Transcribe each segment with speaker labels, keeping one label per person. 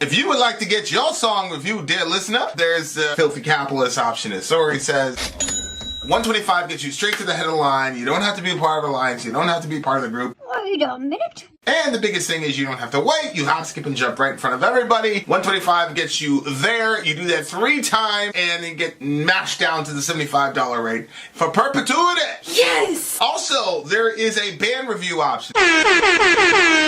Speaker 1: If you would like to get your song reviewed, dear listener, there's the Filthy Capitalist option. As Sori says, $125 gets you straight to the head of the line. You don't have to be a part of the alliance. You don't have to be part of the group.
Speaker 2: Wait a minute.
Speaker 1: And the biggest thing is you don't have to wait. You hop, skip, and jump right in front of everybody. $125 gets you there. You do that 3 times, and then get mashed down to the $75 rate for perpetuity.
Speaker 3: Yes!
Speaker 1: Also, there is a band review option.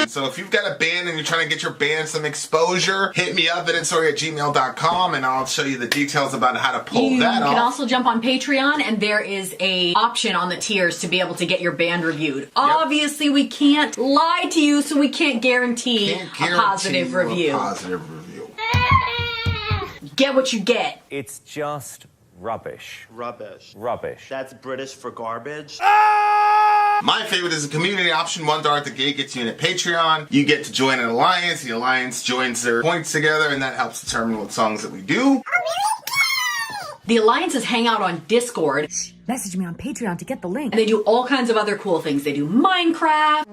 Speaker 1: So if you've got a band and you're trying to get your band some exposure, hit me up at vinsori@gmail.com, and I'll show you the details about how to pull that off.
Speaker 3: You can also jump on Patreon, and there is a option on the tiers to be able to get your band reviewed. Yep. Obviously, we can't lie to you, so we can't guarantee a positive review. Get what you get.
Speaker 4: It's just rubbish.
Speaker 5: Rubbish.
Speaker 4: Rubbish.
Speaker 5: That's British for garbage.
Speaker 1: My favorite is a community option. $1 at the gate gets you in at Patreon. You get to join an alliance. The alliance joins their points together, and that helps determine what songs that we do.
Speaker 3: The alliances hang out on Discord.
Speaker 6: Message me on Patreon to get the link.
Speaker 3: And they do all kinds of other cool things. They do Minecraft,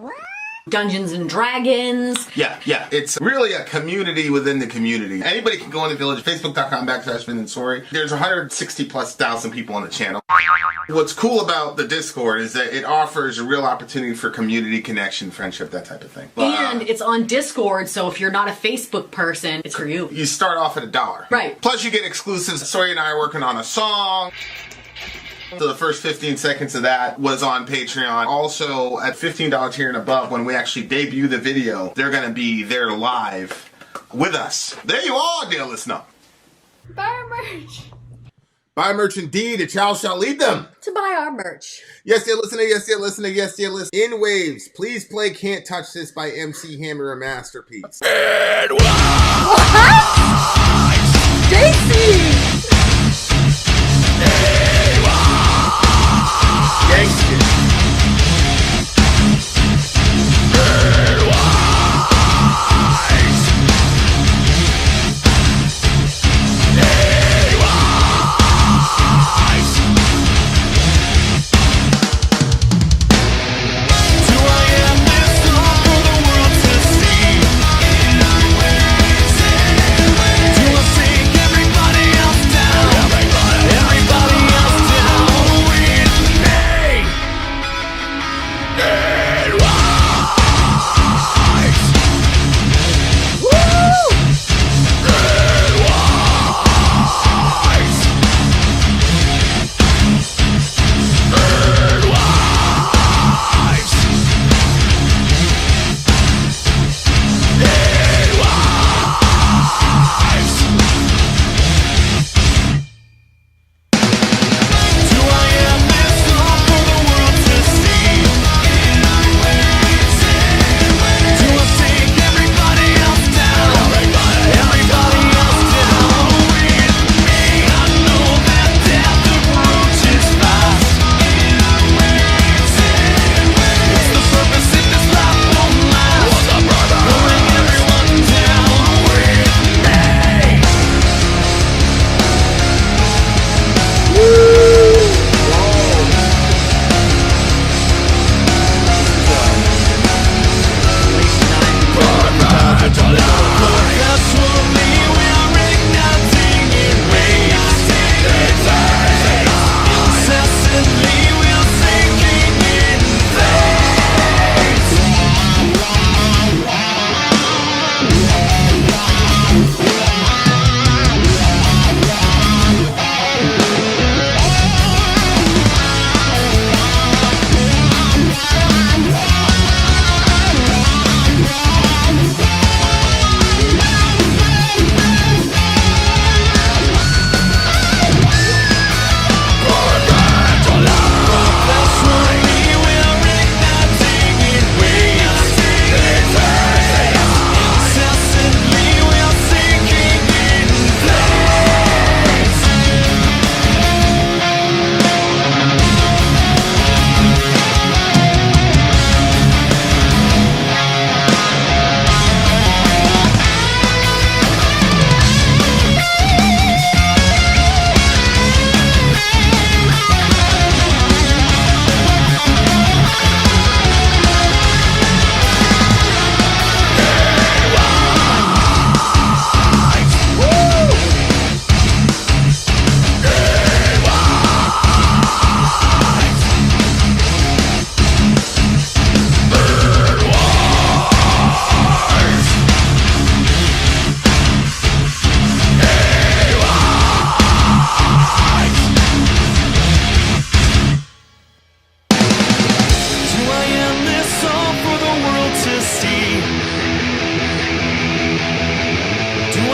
Speaker 3: Dungeons and Dragons.
Speaker 1: Yeah. It's really a community within the community. Anybody can go on the Village, Facebook.com/Vin and Sori. There's 160,000+ people on the channel. What's cool about the Discord is that it offers a real opportunity for community connection, friendship, that type of thing.
Speaker 3: And it's on Discord, so if you're not a Facebook person, it's for you.
Speaker 1: You start off at $1.
Speaker 3: Right.
Speaker 1: Plus you get exclusives. Sori and I are working on a song. So the first 15 seconds of that was on Patreon. Also, at $15 tier and above, when we actually debut the video, they're going to be there live with us. There you are, dear listener.
Speaker 3: Buy our merch.
Speaker 1: Buy merch indeed. A child shall lead them
Speaker 3: To buy our merch.
Speaker 1: Yes, dear listener. Yes, dear listener. Yes, dear listener. In Waves, please play Can't Touch This by MC Hammer, a masterpiece.
Speaker 3: Stacy!
Speaker 1: Gangsta.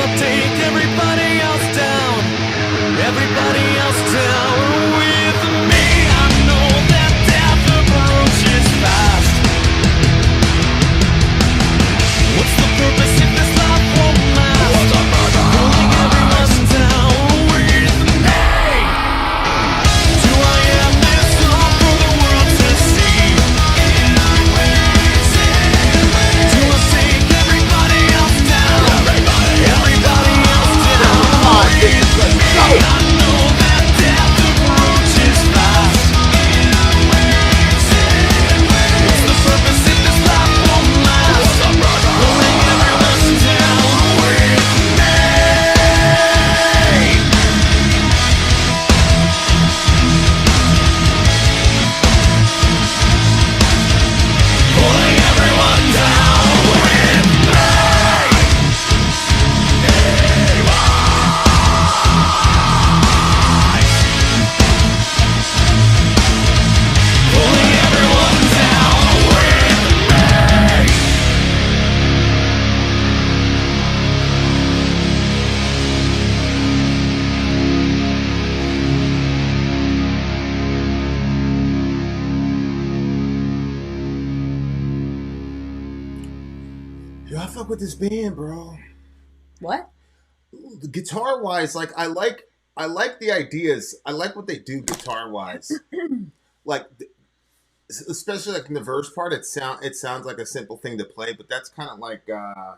Speaker 2: I'll take everybody else down. Everybody else down with me. I know that death approaches fast. What's the purpose if this life won't last? Pulling everyone down with me. Do I have this all for the world to see? Do I take everybody else down? Everybody else down with me. I know that death approaches fast. What's the purpose if this life won't last? Pulling everyone down with me. Pulling everyone down with pulling everyone down with me.
Speaker 1: Yo, I fuck with this band, bro.
Speaker 3: What?
Speaker 1: Guitar wise, like I like the ideas. I like what they do guitar wise. Like, especially like in the verse part, it sounds like a simple thing to play, but that's kind of like the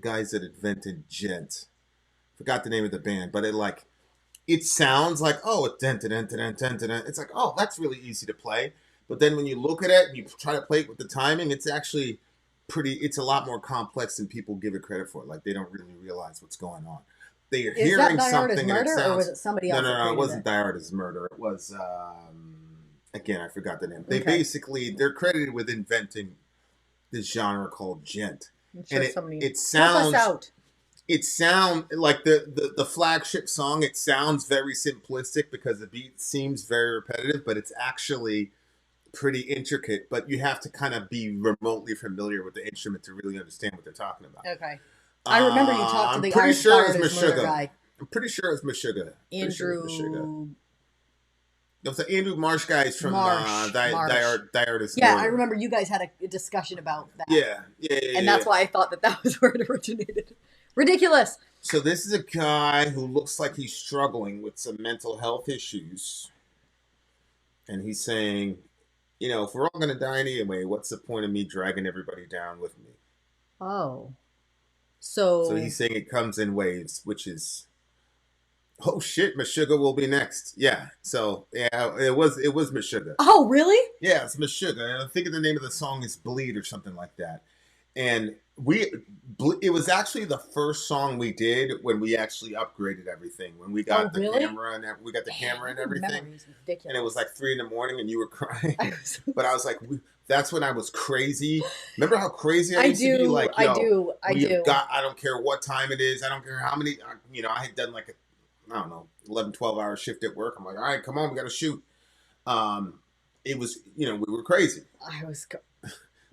Speaker 1: guys that invented Gent. Forgot the name of the band, but it sounds like, oh, it's dent. It's like, oh, that's really easy to play. But then when you look at it and you try to play it with the timing, it's actually it's a lot more complex than people give it credit for. Like, they don't really realize what's going on. They are
Speaker 3: Is
Speaker 1: hearing
Speaker 3: that Die Hard as
Speaker 1: something and it
Speaker 3: Murder,
Speaker 1: sounds...
Speaker 3: or was it somebody else?
Speaker 1: No,
Speaker 3: that
Speaker 1: it wasn't
Speaker 3: created
Speaker 1: Die Hard as Murder. It was, again, I forgot the name. They
Speaker 3: Okay.
Speaker 1: basically, they're credited with inventing this genre called gent.
Speaker 3: I'm sure
Speaker 1: And
Speaker 3: somebody
Speaker 1: it
Speaker 3: help
Speaker 1: sounds...
Speaker 3: us out.
Speaker 1: It sounds like the flagship song. It sounds very simplistic because the beat seems very repetitive, but it's actually pretty intricate. But you have to kind of be remotely familiar with the instrument to really understand what they're talking about.
Speaker 3: Okay. I remember you talked to the
Speaker 1: I'm pretty sure
Speaker 3: Die
Speaker 1: it's
Speaker 3: Hard as Murder
Speaker 1: Meshuggah.
Speaker 3: guy.
Speaker 1: I'm pretty sure it's Meshuggah.
Speaker 3: Andrew.
Speaker 1: It was the Andrew Marsh guys from
Speaker 3: Marsh.
Speaker 1: Die Hard as
Speaker 3: Yeah,
Speaker 1: Murder.
Speaker 3: I remember you guys had a discussion about that.
Speaker 1: Yeah.
Speaker 3: And that's why I thought that was where it originated. Ridiculous.
Speaker 1: So this is a guy who looks like he's struggling with some mental health issues. And he's saying, you know, if we're all going to die anyway, what's the point of me dragging everybody down with me?
Speaker 3: Oh. So
Speaker 1: he's saying it comes in waves, which is, oh shit, Meshuggah will be next. Yeah. So yeah, it was Meshuggah.
Speaker 3: Oh, really?
Speaker 1: Yeah, it's Meshuggah. And I think the name of the song is Bleed or something like that. And it was actually the first song we did when we actually upgraded everything. When we got the camera and we got the camera and everything. And it was like 3 a.m. and you were crying. But I was like, that's when I was crazy. Remember how crazy I used to be? Like,
Speaker 3: I do.
Speaker 1: I don't care what time it is. I don't care how many, I had done like 11, 12 hour shift at work. I'm like, all right, come on, we got to shoot. It was, we were crazy.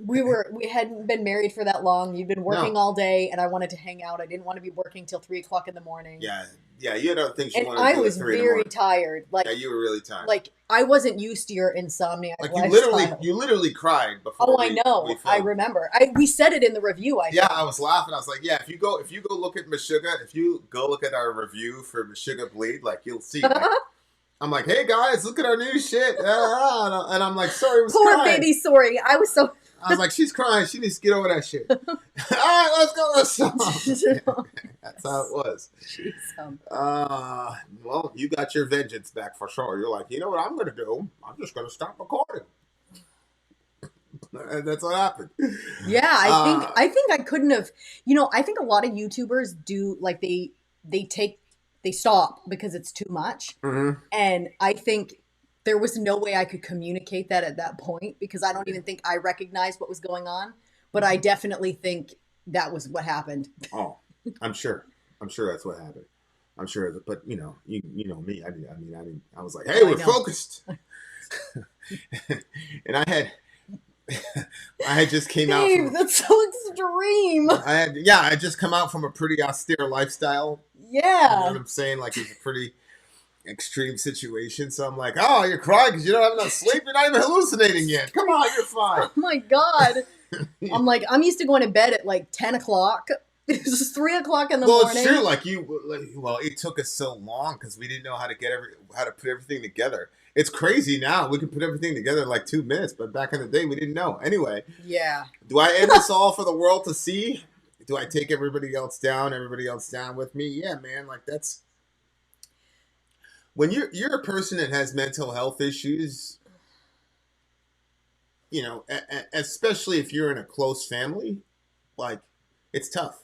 Speaker 3: We hadn't been married for that long. You'd been working all day, and I wanted to hang out. I didn't want to be working till 3 o'clock in the morning.
Speaker 1: Yeah. You had other things you
Speaker 3: and
Speaker 1: wanted to do.
Speaker 3: I was very tired. Like,
Speaker 1: yeah, you were really tired.
Speaker 3: Like, I wasn't used to your insomnia.
Speaker 1: Like,
Speaker 3: lifestyle.
Speaker 1: you literally cried before.
Speaker 3: Oh, I know. I remember. We said it in the review.
Speaker 1: I was laughing. I was like, yeah, if you go look at Meshuggah, if you go look at our review for Meshuggah Bleed, like, you'll see. Like, I'm like, hey guys, look at our new shit. And I'm like, Sori was
Speaker 3: Poor
Speaker 1: crying.
Speaker 3: baby Sori. I
Speaker 1: was like, she's crying. She needs to get over that shit. All right, let's go. That's how it was. Well, you got your vengeance back for sure. You're like, you know what I'm going to do? I'm just going to stop recording. And that's what happened.
Speaker 3: Yeah, I think I couldn't have. I think a lot of YouTubers do, like, they stop because it's too much.
Speaker 1: Mm-hmm.
Speaker 3: And I think there was no way I could communicate that at that point, because I don't even think I recognized what was going on. But I definitely think that was what happened.
Speaker 1: Oh, I'm sure that's what happened. I'm sure. But you know me. I was like, hey, we're focused. And I I had just came out
Speaker 7: Dave,
Speaker 1: from
Speaker 7: that's so extreme.
Speaker 1: I had just come out from a pretty austere lifestyle. You know
Speaker 7: Yeah.
Speaker 1: what I'm saying? Like it's a pretty extreme situation. So I'm like, oh, you're crying because you don't have enough sleep. You're not even hallucinating yet. Come on, you're fine.
Speaker 7: Oh my God. I'm like, I'm used to going to bed at like 10 o'clock. This is 3 o'clock in the
Speaker 1: Well,
Speaker 7: morning.
Speaker 1: it's true. Well, it took us so long because we didn't know how to put everything together. It's crazy now. We can put everything together in like 2 minutes, but back in the day, we didn't know. Anyway,
Speaker 7: Yeah.
Speaker 1: do I end this all for the world to see? Do I take everybody else down with me? Yeah, man. Like that's when you're a person that has mental health issues. You know, especially if you're in a close family, like it's tough.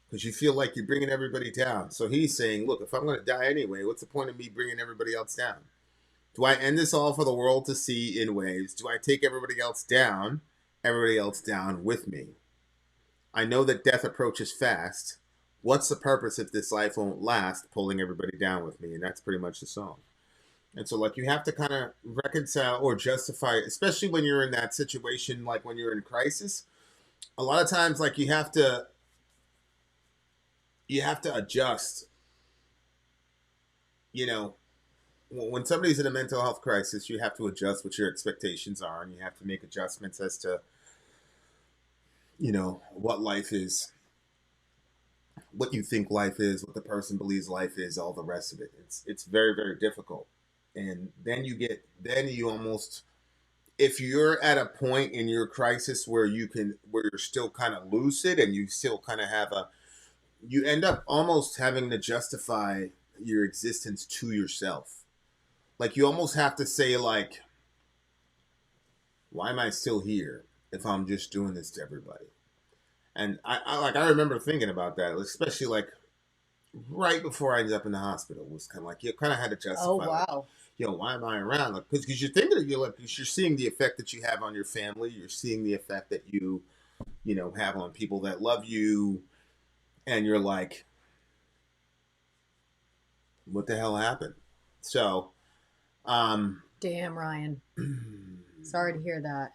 Speaker 1: Because you feel like you're bringing everybody down. So he's saying, look, if I'm going to die anyway, what's the point of me bringing everybody else down? Do I end this all for the world to see in waves? Do I take everybody else down with me? I know that death approaches fast. What's the purpose if this life won't last, pulling everybody down with me? And that's pretty much the song. And so, like, you have to kind of reconcile or justify, especially when you're in that situation, like when you're in crisis. A lot of times, like, you have to adjust. You know, when somebody's in a mental health crisis, you have to adjust what your expectations are, and you have to make adjustments as to, you know, what life is, what you think life is, what the person believes life is, all the rest of it. It's very, very difficult. And then you almost, if you're at a point in your crisis where you're still kind of lucid and you still kind of have you end up almost having to justify your existence to yourself. Like you almost have to say like, why am I still here if I'm just doing this to everybody? And I remember thinking about that, especially like right before I ended up in the hospital. It was kind of like, you kind of had to justify.
Speaker 7: Oh, wow.
Speaker 1: Like, why am I around? Like, because you're thinking, you're seeing the effect that you have on your family. You're seeing the effect that you have on people that love you. And you're like, what the hell happened? So,
Speaker 7: Damn, Ryan. Sorry to hear that.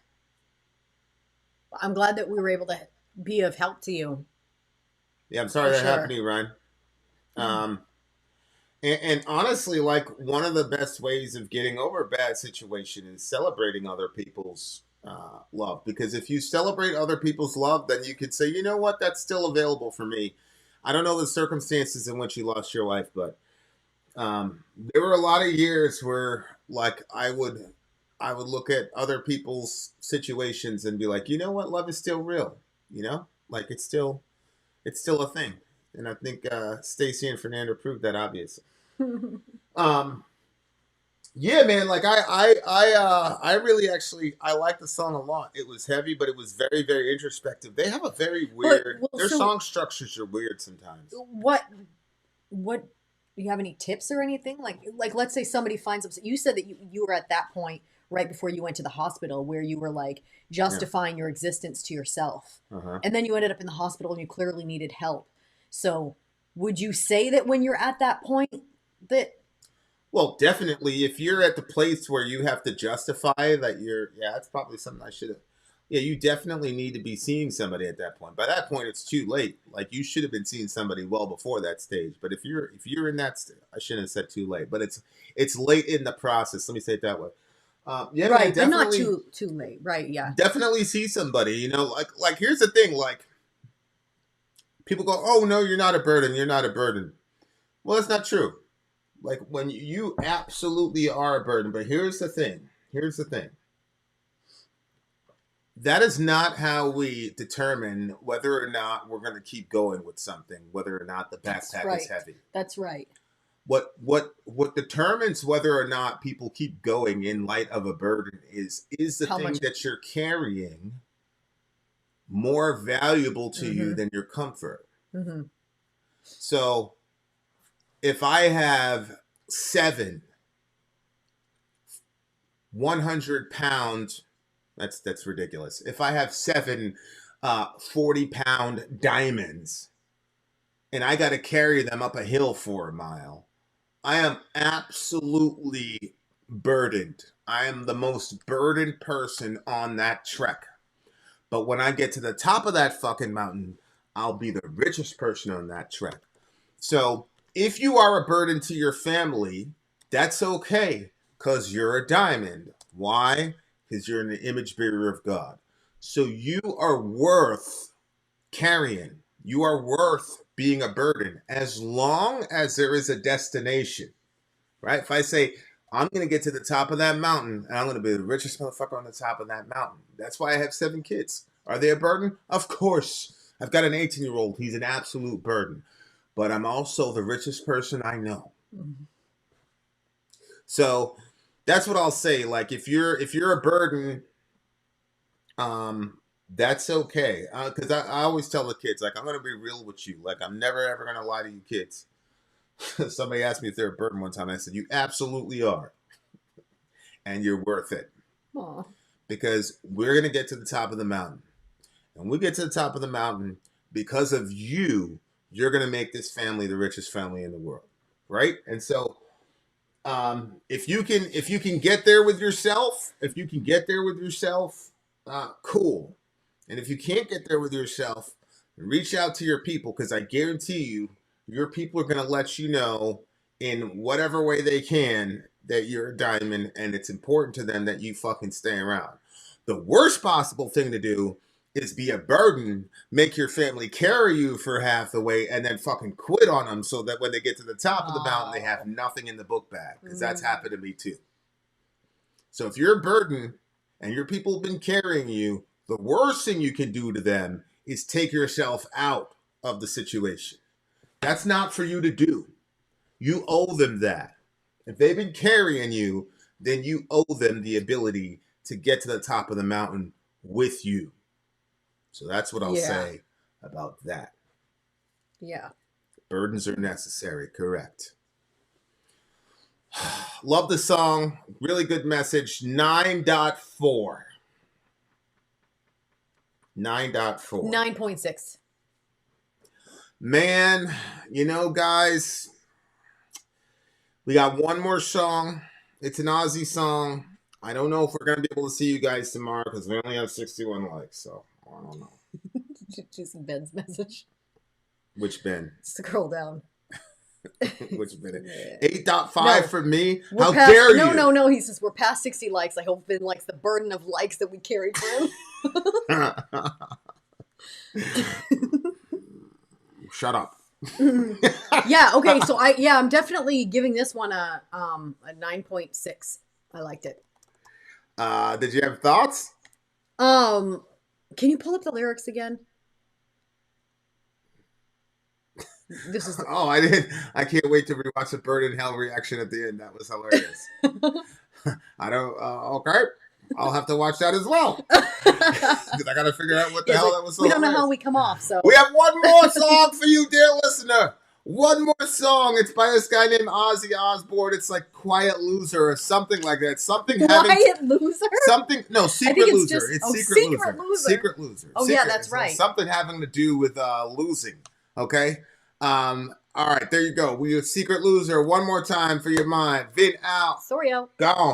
Speaker 7: I'm glad that we were able to be of help to you.
Speaker 1: Yeah, I'm sorry
Speaker 7: For
Speaker 1: that
Speaker 7: sure.
Speaker 1: happened to you, Ryan. And honestly, like one of the best ways of getting over a bad situation is celebrating other people's love. Because if you celebrate other people's love, then you could say, you know what, that's still available for me. I don't know the circumstances in which you lost your life, but there were a lot of years where like I would look at other people's situations and be like, you know what, love is still real. You know, like it's still a thing. And I think Stacy and Fernando proved that, obviously. Yeah, man. Like I really actually I like the song a lot. It was heavy, but it was very, very introspective. They have a very weird. Their song structures are weird sometimes.
Speaker 7: What do you have any tips or anything? Like let's say somebody finds upset. You said that you were at that point right before you went to the hospital where you were like justifying your existence to yourself. And then you ended up in the hospital and you clearly needed help. So would you say that when you're at that point that...
Speaker 1: Well, definitely, if you're at the place where you have to justify that that's probably something I should have. Yeah, you definitely need to be seeing somebody at that point. By that point, it's too late. Like you should have been seeing somebody well before that stage. But if you're in that I shouldn't have said too late, but it's late in the process. Let me say it that way. Yeah,
Speaker 7: right, but not too late. Right, yeah.
Speaker 1: Definitely see somebody. You know, like here's the thing. Like people go, "Oh no, you're not a burden. You're not a burden." Well, that's not true. Like when you absolutely are a burden. But here's the thing. That is not how we determine whether or not we're going to keep going with something, whether or not the backpack is heavy.
Speaker 7: That's right.
Speaker 1: What determines whether or not people keep going in light of a burden is the thing that you're carrying more valuable to you than your comfort. So if I have 7 100-pound, that's ridiculous. If I have 7 40-pound diamonds and I got to carry them up a hill for a mile, I am absolutely burdened I am the most burdened person on that trek. But when I get to the top of that fucking mountain, I'll be the richest person on that trek. So if you are a burden to your family, that's okay, because you're a diamond. Why? Because you're an image bearer of God. So you are worth carrying. You are worth being a burden as long as there is a destination, right? If I say, I'm going to get to the top of that mountain and I'm going to be the richest motherfucker on the top of that mountain. That's why I have 7 kids. Are they a burden? Of course. I've got an 18-year-old. He's an absolute burden. But I'm also the richest person I know. Mm-hmm. So that's what I'll say. Like, if you're a burden, that's okay. Because I always tell the kids, like, I'm going to be real with you. Like, I'm never, ever going to lie to you kids. Somebody asked me if they're a burden one time. I said, you absolutely are. And you're worth it. Aww. Because we're going to get to the top of the mountain. And we get to the top of the mountain because of you. You're going to make this family the richest family in the world. Right? And so if you can get there with yourself, cool. And if you can't get there with yourself, reach out to your people, because I guarantee you, your people are going to let you know in whatever way they can that you're a diamond and it's important to them that you fucking stay around. The worst possible thing to do is be a burden, make your family carry you for half the way, and then fucking quit on them so that when they get to the top of the mountain, they have nothing in the book bag, because that's happened to me too. So if you're a burden and your people have been carrying you, the worst thing you can do to them is take yourself out of the situation. That's not for you to do. You owe them that. If they've been carrying you, then you owe them the ability to get to the top of the mountain with you. So that's what I'll say about that.
Speaker 7: Yeah.
Speaker 1: Burdens are necessary, correct. Love the song. Really good message. 9.4. 9.4.
Speaker 7: 9.6.
Speaker 1: Man, guys, we got one more song. It's an Aussie song. I don't know if we're going to be able to see you guys tomorrow because we only have 61 likes, so I don't know.
Speaker 7: Just Ben's message.
Speaker 1: Which Ben?
Speaker 7: Scroll down.
Speaker 1: Which Ben? 8.5 for me? How
Speaker 7: past,
Speaker 1: dare you?
Speaker 7: No. He says, we're past 60 likes. I hope Ben likes the burden of likes that we carried for him.
Speaker 1: Shut up.
Speaker 7: Yeah, okay, so I'm definitely giving this one a 9.6. I liked it.
Speaker 1: Did you have thoughts?
Speaker 7: Can you pull up the lyrics again? This is
Speaker 1: Oh, I didn't. I can't wait to rewatch the Bird in Hell reaction at the end. That was hilarious. I don't. Okay, I'll have to watch that as well because I got to figure out what the hell that was. So
Speaker 7: we don't
Speaker 1: hilarious.
Speaker 7: know how we come off. So
Speaker 1: we have one more song for you, dear listener. One more song. It's by this guy named Ozzy Osbourne. It's like Quiet Loser or something like that.
Speaker 7: Quiet Loser?
Speaker 1: Secret Loser. It's Secret Loser.
Speaker 7: Loser.
Speaker 1: Secret Loser.
Speaker 7: Oh,
Speaker 1: Secret.
Speaker 7: yeah, that's right.
Speaker 1: Something having to do with losing. Okay? All right, there you go. We have Secret Loser one more time for your mind. Vin out.
Speaker 7: Sori out.
Speaker 1: Gone.